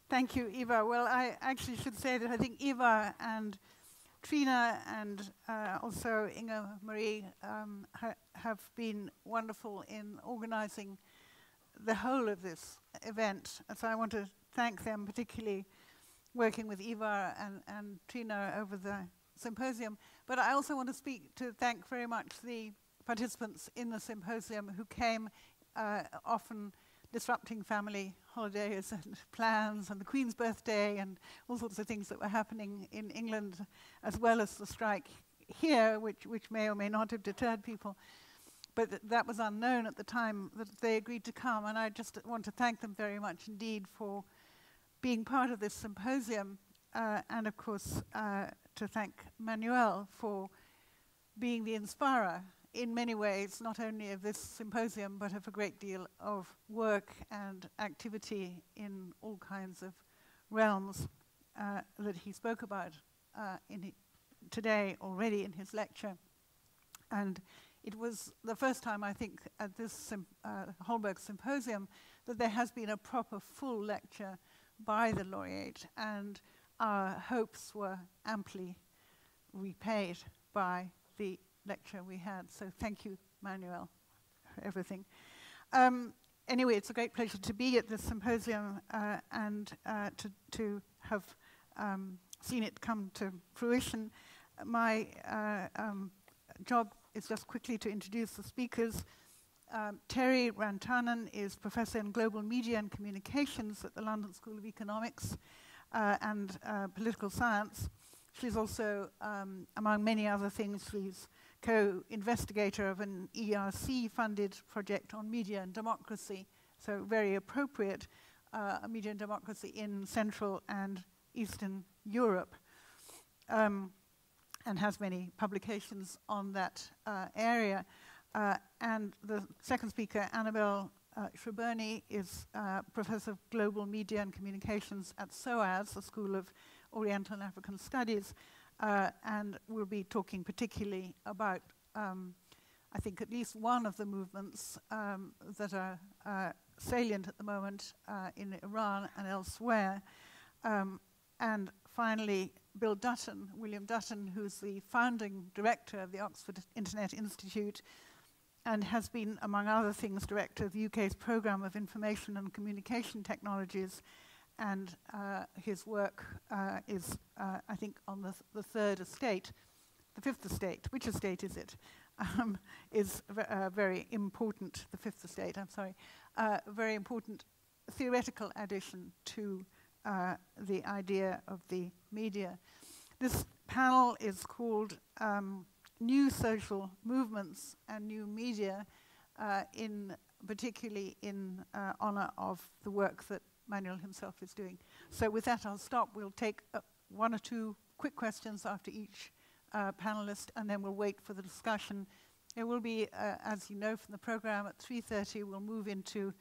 Thank you, Eva. Well, I actually should say that I think Eva and Trina and also Inga Marie have been wonderful in organizing the whole of this event. And so I want to thank them, particularly working with Eva and Trina over the symposium. But I also want to thank very much the participants in the symposium who came, often disrupting family holidays and plans and the Queen's birthday and all sorts of things that were happening in England, as well as the strike here, which may or may not have deterred people. But that was unknown at the time that they agreed to come, and I just want to thank them very much indeed for being part of this symposium, and of course to thank Manuel for being the inspirer in many ways, not only of this symposium, but of a great deal of work and activity in all kinds of realms that he spoke about today already in his lecture. And it was the first time, I think, at this Holberg Symposium that there has been a proper full lecture by the laureate, and our hopes were amply repaid by the lecture we had. So thank you, Manuel, for everything. Anyway, it's a great pleasure to be at this symposium and to have seen it come to fruition. My job is just quickly to introduce the speakers. Terhi Rantanen is Professor in Global Media and Communications at the London School of Economics and Political Science. She's also, among many other things, she's co-investigator of an ERC-funded project on media and democracy, so very appropriate, media and democracy in Central and Eastern Europe, and has many publications on that area. And the second speaker, Annabelle Shriburney, is Professor of Global Media and Communications at SOAS, the School of Oriental and African Studies, and we'll be talking particularly about, I think, at least one of the movements that are salient at the moment in Iran and elsewhere. And finally, Bill Dutton, William Dutton, who's the founding director of the Oxford Internet Institute and has been, among other things, director of the UK's Programme of Information and Communication Technologies. And his work is, I think, on the third estate, the fifth estate. Which estate is it? Is very important, the fifth estate, I'm sorry, very important theoretical addition to the idea of the media. This panel is called New Social Movements and New Media, particularly in honor of the work that Manuel himself is doing. So with that, I'll stop. We'll take one or two quick questions after each panelist, and then we'll wait for the discussion. It will be, as you know from the program, at 3:30 we'll move into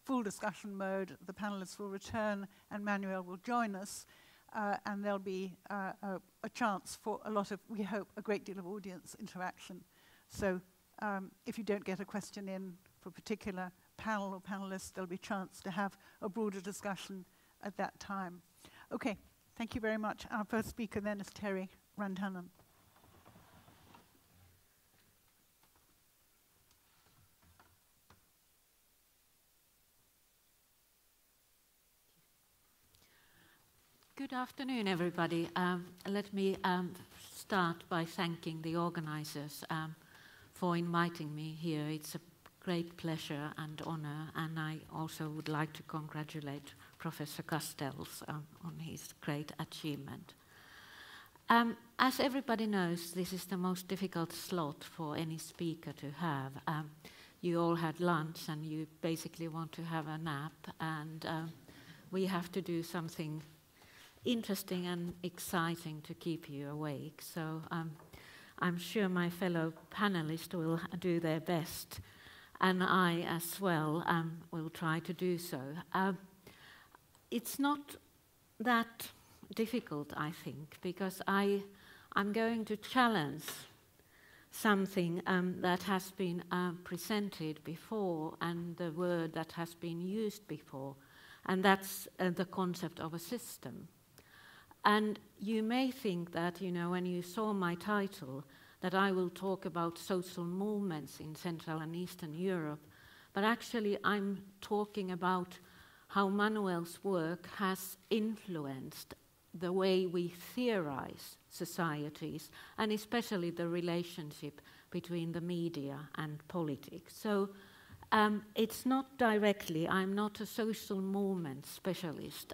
full discussion mode. The panelists will return, and Manuel will join us, and there'll be a chance for a lot of, we hope, a great deal of audience interaction. So if you don't get a question in for a particular panel or panelists, there'll be a chance to have a broader discussion at that time. Okay, thank you very much. Our first speaker then is Terhi Rantanen. Good afternoon, everybody. Let me start by thanking the organizers for inviting me here. It's a great pleasure and honor, and I also would like to congratulate Professor Castells on his great achievement. As everybody knows, this is the most difficult slot for any speaker to have. You all had lunch and you basically want to have a nap, and we have to do something interesting and exciting to keep you awake. So I'm sure my fellow panelists will do their best, and I as well will try to do so. It's not that difficult, I think, because I'm going to challenge something that has been presented before and the word that has been used before, and that's the concept of a system. And you may think that, when you saw my title, that I will talk about social movements in Central and Eastern Europe, but actually I'm talking about how Manuel's work has influenced the way we theorize societies, and especially the relationship between the media and politics. So it's not directly, I'm not a social movement specialist,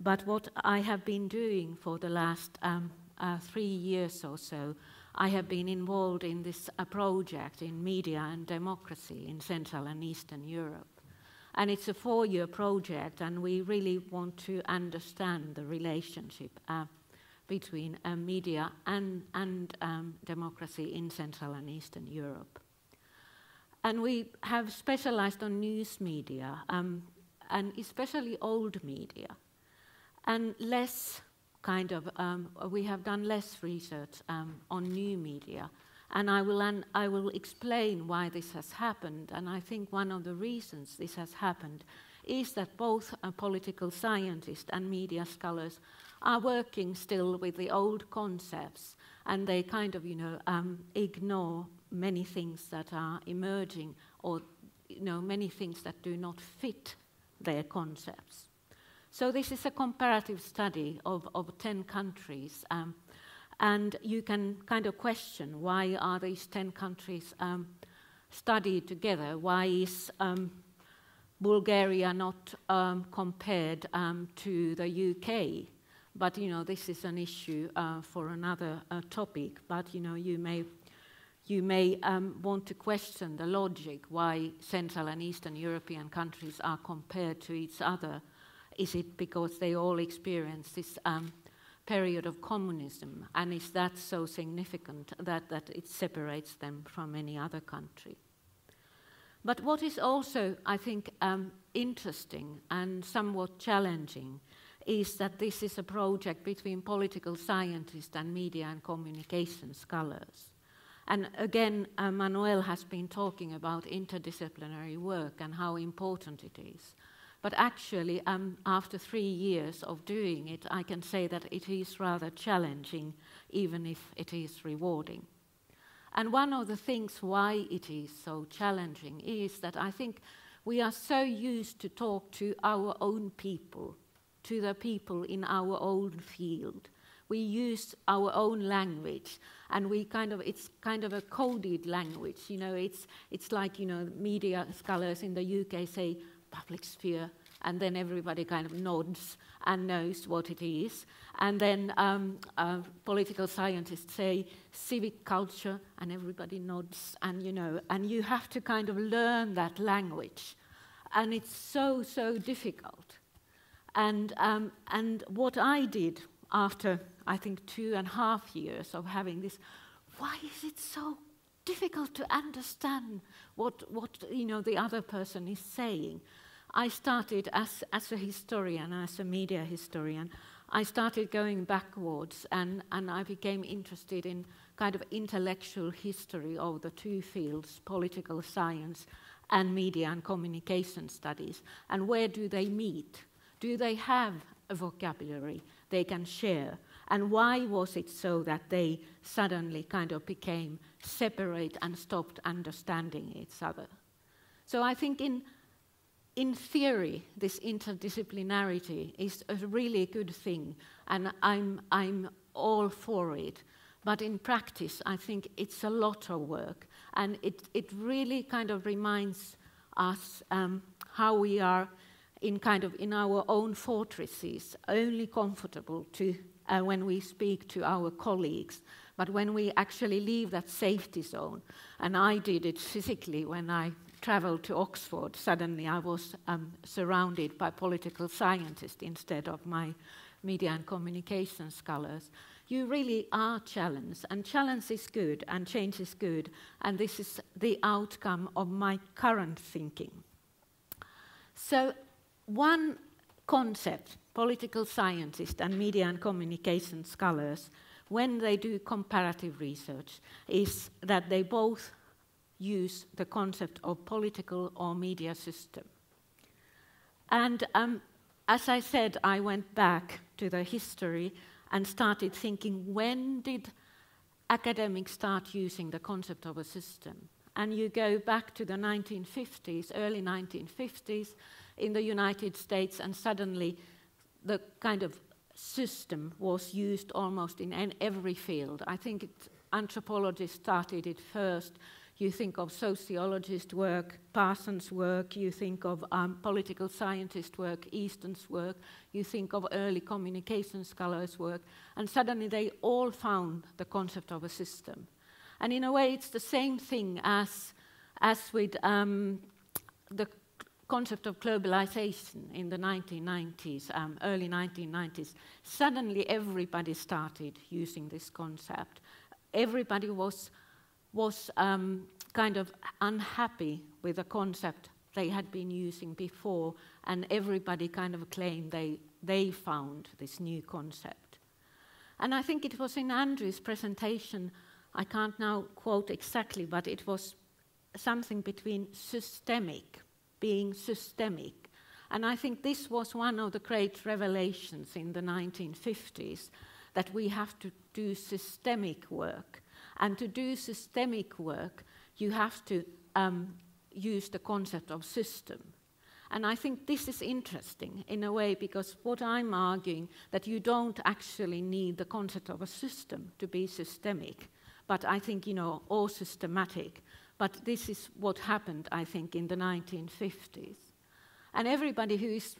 but what I have been doing for the last 3 years or so, I have been involved in this project in media and democracy in Central and Eastern Europe. And it's a 4-year project, and we really want to understand the relationship between media and democracy in Central and Eastern Europe. And we have specialized on news media, and especially old media, and less we have done less research on new media. And I will explain why this has happened. And I think one of the reasons this has happened is that both political scientists and media scholars are working still with the old concepts, and they ignore many things that are emerging, or many things that do not fit their concepts. So this is a comparative study of 10 countries. And you can question, why are these 10 countries studied together? Why is Bulgaria not compared to the UK? But this is an issue for another topic. But you may want to question the logic why Central and Eastern European countries are compared to each other. Is it because they all experience this period of communism, and is that so significant that it separates them from any other country? But what is also, I think, interesting and somewhat challenging is that this is a project between political scientists and media and communication scholars. And again, Manuel has been talking about interdisciplinary work and how important it is. But actually, after 3 years of doing it, I can say that it is rather challenging, even if it is rewarding. And one of the things why it is so challenging is that I think we are so used to talk to our own people, to the people in our own field. We use our own language, and it's kind of a coded language. It's like, media scholars in the UK say, public sphere, and then everybody nods and knows what it is. And then political scientists say civic culture, and everybody nods, and and you have to learn that language, and it's so difficult. And what I did after, I think, 2.5 years of having this, why is it so difficult to understand what the other person is saying? I started as a historian, as a media historian, I started going backwards, and I became interested in intellectual history of the two fields, political science and media and communication studies. And where do they meet? Do they have a vocabulary they can share? And why was it so that they suddenly became separate and stopped understanding each other? So I think in theory, this interdisciplinarity is a really good thing, and I'm all for it. But in practice, I think it's a lot of work, and it really reminds us how we are in our own fortresses, only comfortable to when we speak to our colleagues, but when we actually leave that safety zone, and I did it physically when I traveled to Oxford, suddenly I was surrounded by political scientists instead of my media and communication scholars. You really are challenged, and challenge is good, and change is good, and this is the outcome of my current thinking. So one concept, political scientists and media and communication scholars, when they do comparative research, is that they both use the concept of political or media system. And as I said, I went back to the history and started thinking, when did academics start using the concept of a system? And you go back to the 1950s, early 1950s in the United States, and suddenly the kind of system was used almost in every field. I think anthropologists started it first. You think of sociologist work, Parsons' work, you think of political scientist work, Easton's work, you think of early communication scholars' work, and suddenly they all found the concept of a system. And in a way, it's the same thing as with the concept of globalization in the 1990s, early 1990s. Suddenly, everybody started using this concept. Everybody was kind of unhappy with the concept they had been using before, and everybody kind of claimed they found this new concept. And I think it was in Andrew's presentation, I can't now quote exactly, but it was something between systemic, being systemic. And I think this was one of the great revelations in the 1950s, that we have to do systemic work. And to do systemic work, you have to use the concept of system. And I think this is interesting in a way, because what I'm arguing, that you don't actually need the concept of a system to be systemic, but I think, or systematic. But this is what happened, I think, in the 1950s. And everybody who is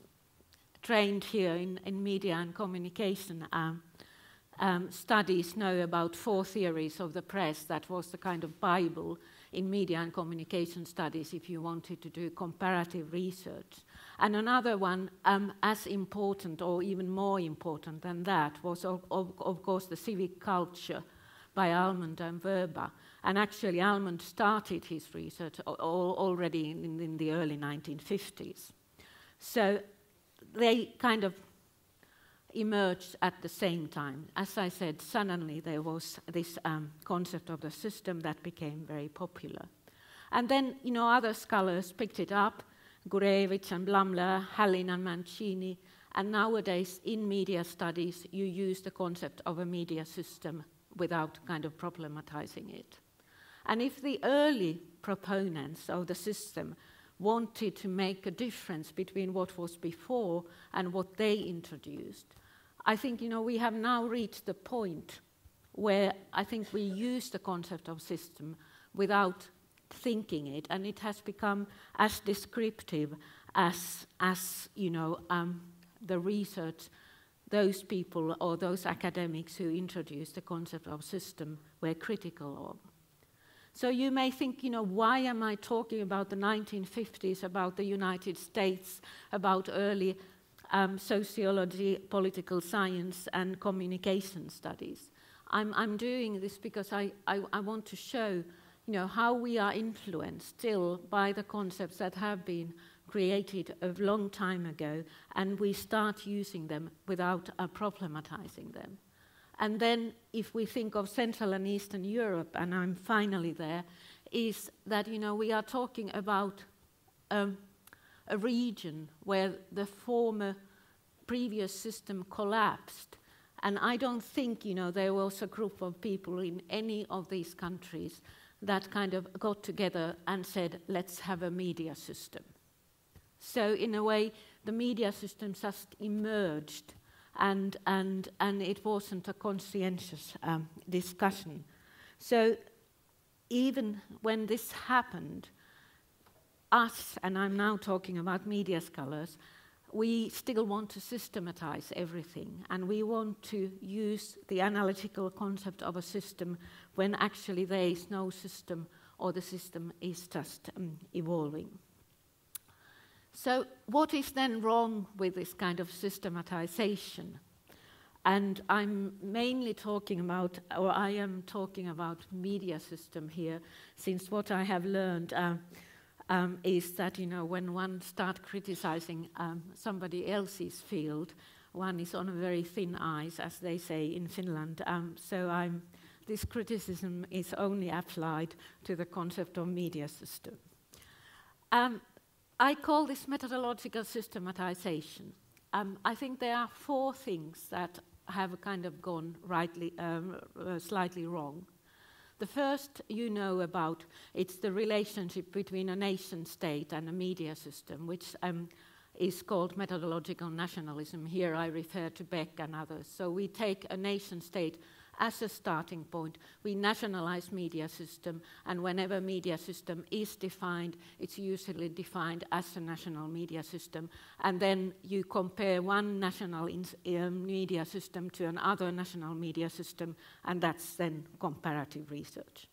trained here in media and communication studies know about 4 theories of the press. That was the kind of Bible in media and communication studies if you wanted to do comparative research. And another one, as important or even more important than that, was of course the civic culture by Almond and Verba. And actually Almond started his research already in the early 1950s. So they kind of emerged at the same time. As I said, suddenly there was this concept of the system that became very popular. And then, other scholars picked it up, Gurevich and Blumler, Hallin and Mancini, and nowadays in media studies you use the concept of a media system without kind of problematizing it. And if the early proponents of the system wanted to make a difference between what was before and what they introduced, I think, we have now reached the point where I think we use the concept of system without thinking it, and it has become as descriptive as the research those people or those academics who introduced the concept of system were critical of. So you may think, why am I talking about the 1950s, about the United States, about early sociology, political science, and communication studies? I'm doing this because I want to show, how we are influenced still by the concepts that have been created a long time ago, and we start using them without problematizing them. And then if we think of Central and Eastern Europe, and I'm finally there, is that, we are talking about a region where the former previous system collapsed. And I don't think, there was a group of people in any of these countries that kind of got together and said, let's have a media system. So in a way, the media system just emerged, and it wasn't a conscientious discussion. So even when this happened, us, and I'm now talking about media scholars, we still want to systematize everything, and we want to use the analytical concept of a system when actually there is no system, or the system is just evolving. So what is then wrong with this kind of systematization? And I'm mainly talking about, or I am talking about media system here, since what I have learned is that, when one starts criticizing somebody else's field, one is on a very thin ice, as they say in Finland. So this criticism is only applied to the concept of media system. I call this methodological systematization. I think there are 4 things that have kind of gone slightly wrong. The first you know about, it's the relationship between a nation state and a media system, which is called methodological nationalism. Here I refer to Beck and others. So we take a nation state as a starting point. We nationalize media system, and whenever media system is defined, it's usually defined as a national media system. And then you compare one national media system to another national media system, and that's then comparative research.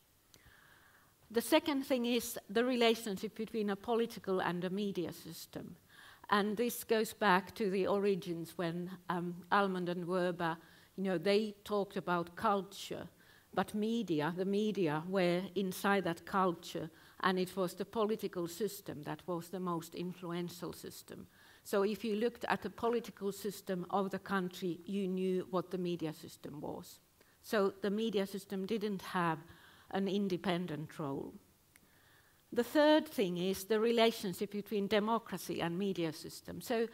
The second thing is the relationship between a political and a media system. And this goes back to the origins when Almond and Werber, they talked about culture, but the media were inside that culture, and it was the political system that was the most influential system. So if you looked at the political system of the country, you knew what the media system was. So the media system didn't have an independent role. The third thing is the relationship between democracy and media system. So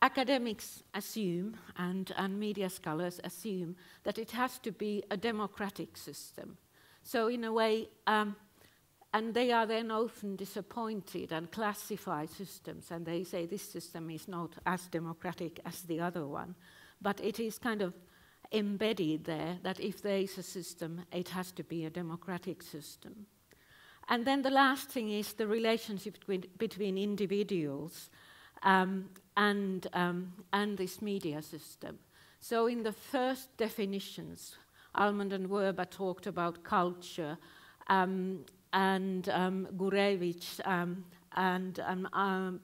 academics assume, and media scholars assume, that it has to be a democratic system. So in a way, and they are then often disappointed and classify systems, and they say this system is not as democratic as the other one. But it is kind of embedded there that if there is a system, it has to be a democratic system. And then the last thing is the relationship between individuals and this media system. So in the first definitions, Almond and Werber talked about culture, and Gurevich and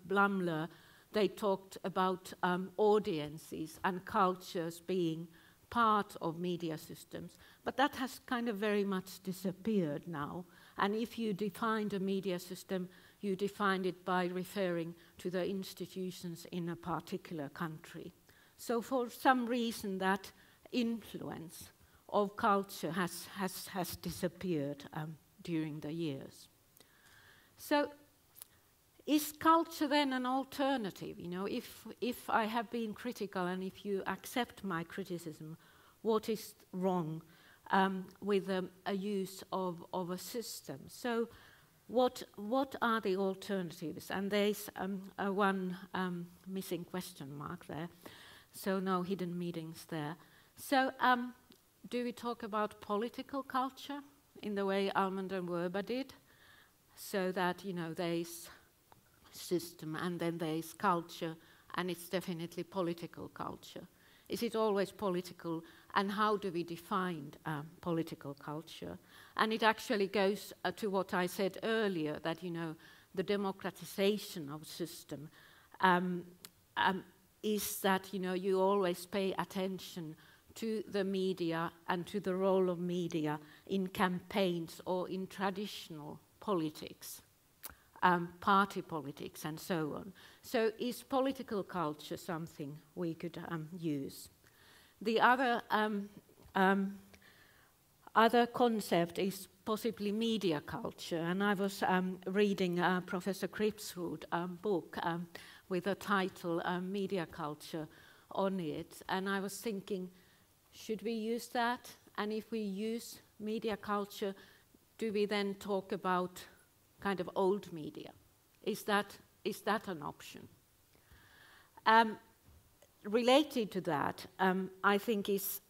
Blumler, they talked about audiences and cultures being part of media systems. But that has kind of very much disappeared now. And if you defined a media system, you defined it by referring to the institutions in a particular country. So for some reason that influence of culture has disappeared during the years. So is culture then an alternative? If I have been critical and if you accept my criticism, what is wrong with a use of a system? So what are the alternatives? And there's one missing question mark there, so no hidden meanings there. So do we talk about political culture in the way Almond and Werber did? So that, there is system and then there is culture, and it's definitely political culture. Is it always political, and how do we define political culture? And it actually goes to what I said earlier, that the democratization of system is that you always pay attention to the media and to the role of media in campaigns or in traditional politics, party politics and so on. So is political culture something we could use? The other concept is possibly media culture, and I was reading Professor Kripsrud's book with the title Media Culture on it, and I was thinking, should we use that? And if we use media culture, do we then talk about kind of old media? Is that an option? Related to that, I think is,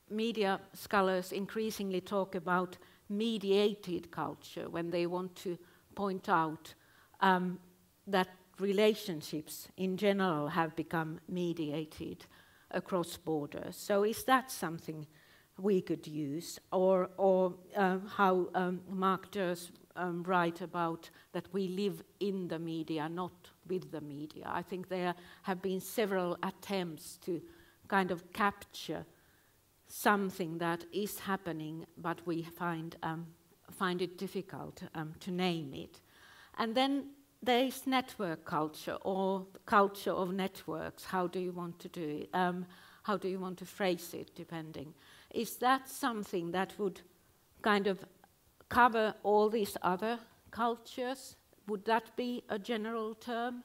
media scholars increasingly talk about mediated culture when they want to point out that relationships in general have become mediated across borders. So is that something we could use, or how Mark does write about that we live in the media, not with the media? I think there have been several attempts to kind of capture something that is happening, but we find it difficult to name it. And then there is network culture, or culture of networks. How do you want to do it? How do you want to phrase it, depending? Is that something that would kind of cover all these other cultures would that be a general term?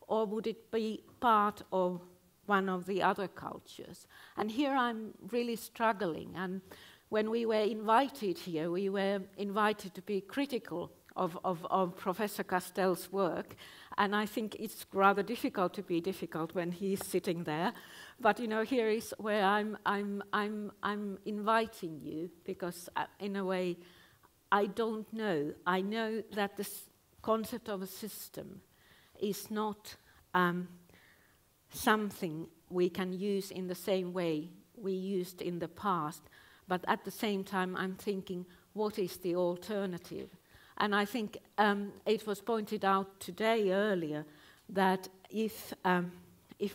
Or would it be part of one of the other cultures? And here I'm really struggling. And when we were invited here, we were invited to be critical of Professor Castell's work. And I think it's rather difficult to be difficult when he's sitting there. But you know, here is where I'm inviting you, because in a way, I don't know. I know that this concept of a system is not something we can use in the same way we used in the past. But at the same time, I'm thinking, what is the alternative? And I think it was pointed out today earlier that if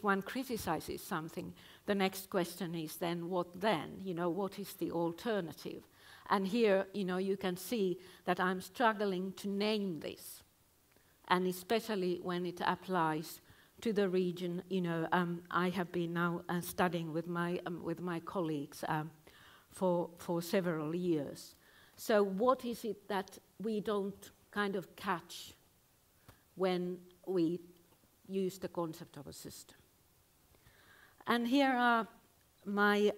one criticizes something, the next question is then, what then? You know, what is the alternative? And here, you know, you can see that I'm struggling to name this, and especially when it applies to the region. You know, I have been now studying with my colleagues for several years. So what is it that we don't kind of catch when we use the concept of a system? And here are my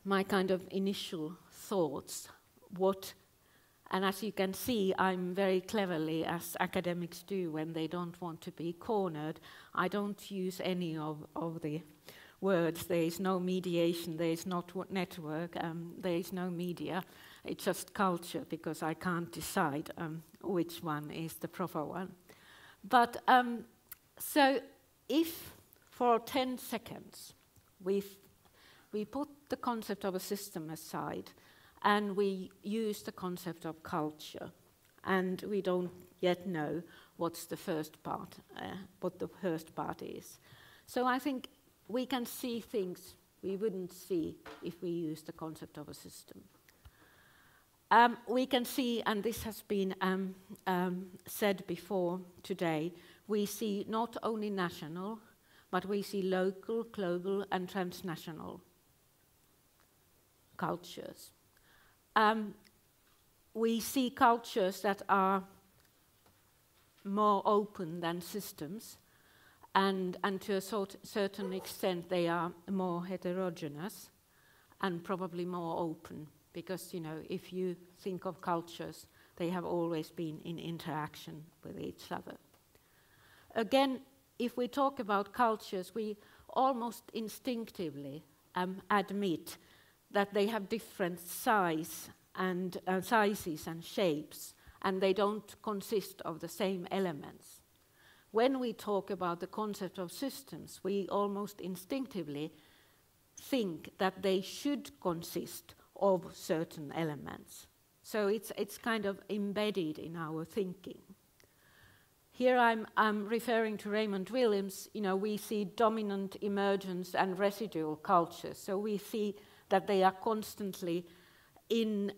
my kind of initial thoughts. And as you can see, I'm very cleverly, as academics do when they don't want to be cornered, I don't use any of the words. There is no mediation, there is not network, there is no media. It's just culture, because I can't decide which one is the proper one. But so if for 10 seconds we put the concept of a system aside and we use the concept of culture, and we don't yet know what's the first part, what the first part is. So I think we can see things we wouldn't see if we use the concept of a system. We can see, and this has been said before today, we see not only national, but we see local, global, and transnational cultures. We see cultures that are more open than systems, and to a certain extent they are more heterogeneous and probably more open, because, you know, if you think of cultures, they have always been in interaction with each other. Again, if we talk about cultures, we almost instinctively admit that they have different sizes and shapes, and they don't consist of the same elements. When we talk about the concept of systems, we almost instinctively think that they should consist of certain elements. So it's kind of embedded in our thinking. Here I'm referring to Raymond Williams. You know, we see dominant, emergence, and residual cultures. So we see that they are constantly in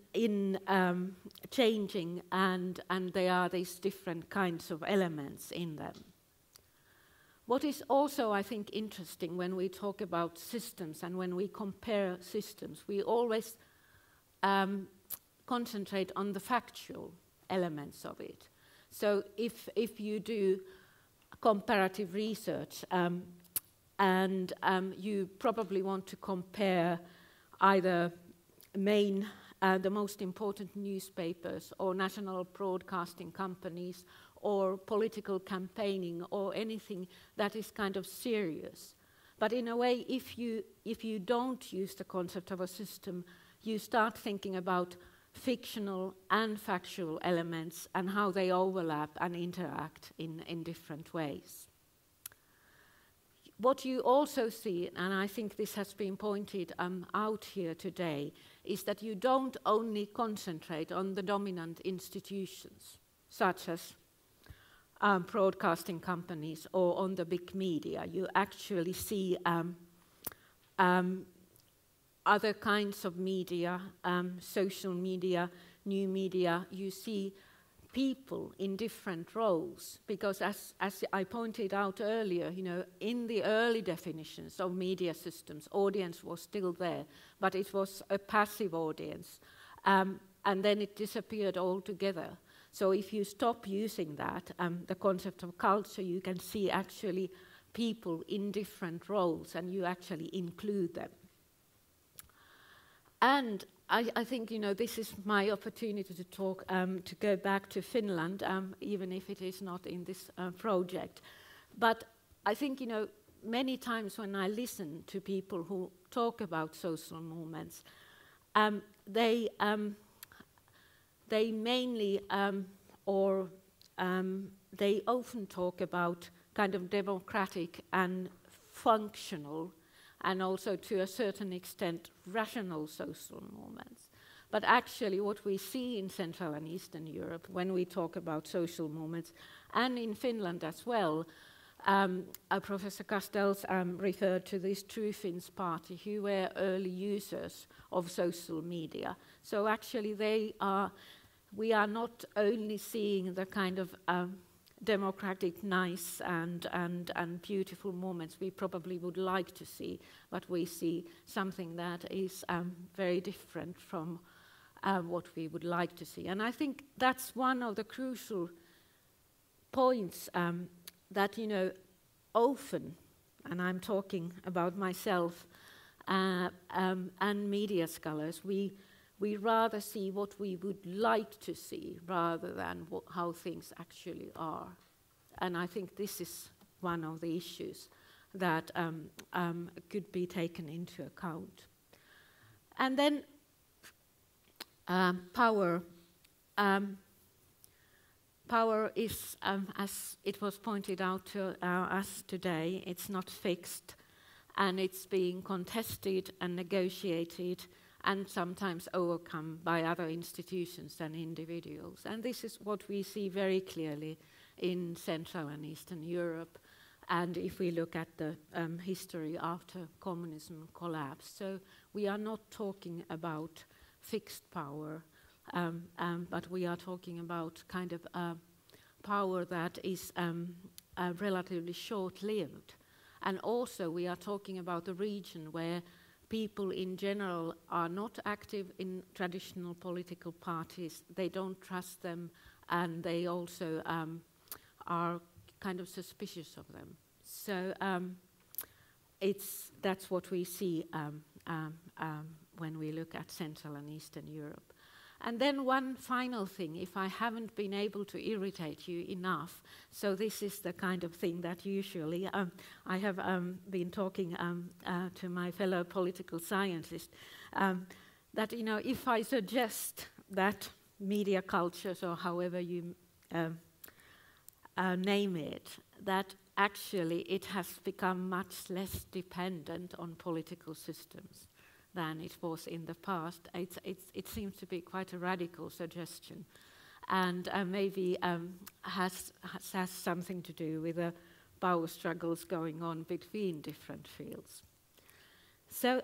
changing, and there are these different kinds of elements in them. What is also, I think, interesting when we talk about systems and when we compare systems, we always concentrate on the factual elements of it. So if you do comparative research and you probably want to compare either the most important newspapers or national broadcasting companies or political campaigning or anything that is kind of serious. But in a way, if you don't use the concept of a system, you start thinking about fictional and factual elements and how they overlap and interact in different ways. What you also see, and I think this has been pointed out here today, is that you don't only concentrate on the dominant institutions, such as broadcasting companies or on the big media. You actually see other kinds of media, social media, new media. You see people in different roles, because as I pointed out earlier, you know, in the early definitions of media systems, audience was still there, but it was a passive audience, and then it disappeared altogether. So if you stop using that, the concept of culture, you can see actually people in different roles, and you actually include them. And I think, this is my opportunity to talk, to go back to Finland, even if it is not in this project. But I think, many times when I listen to people who talk about social movements, they mainly, they often talk about kind of democratic and functional, and also to a certain extent rational social movements. But actually what we see in Central and Eastern Europe when we talk about social movements, and in Finland as well, Professor Castells referred to this True Finns party, who were early users of social media. So actually we are not only seeing the kind of democratic, nice and beautiful moments we probably would like to see, but we see something that is very different from what we would like to see. And I think that's one of the crucial points that, often, and I'm talking about myself and media scholars, we rather see what we would like to see rather than how things actually are. And I think this is one of the issues that could be taken into account. And then power. Power is, as it was pointed out to us today, it's not fixed, and it's being contested and negotiated and sometimes overcome by other institutions and individuals. And this is what we see very clearly in Central and Eastern Europe, and if we look at the history after communism collapsed. So we are not talking about fixed power, but we are talking about kind of power that is relatively short-lived. And also we are talking about a region where people in general are not active in traditional political parties, they don't trust them, and they also are kind of suspicious of them. So that's what we see when we look at Central and Eastern Europe. And then one final thing, if I haven't been able to irritate you enough, so this is the kind of thing that usually I have been talking to my fellow political scientists, that, if I suggest that media cultures, or however you name it, that actually it has become much less dependent on political systems than it was in the past. It seems to be quite a radical suggestion, and maybe has something to do with the power struggles going on between different fields. So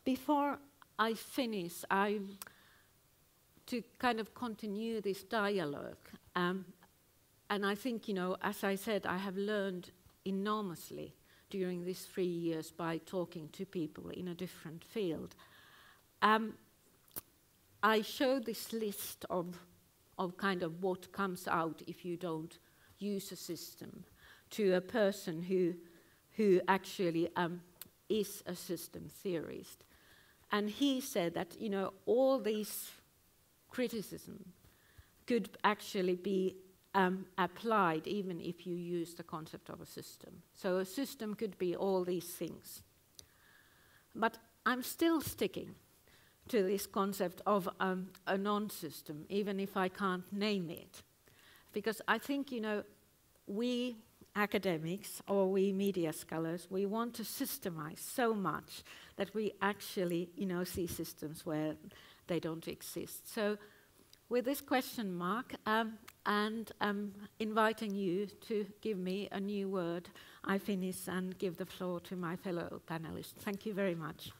before I finish, to kind of continue this dialogue, and I think, as I said, I have learned enormously during these 3 years by talking to people in a different field. I showed this list of kind of what comes out if you don't use a system to a person who actually is a system theorist. And he said that, all these criticism could actually be applied even if you use the concept of a system. So a system could be all these things. But I'm still sticking to this concept of a non-system, even if I can't name it. Because I think, we academics, or we media scholars, we want to systemize so much that we actually, see systems where they don't exist. So with this question mark, and inviting you to give me a new word, I finish and give the floor to my fellow panelists. Thank you very much.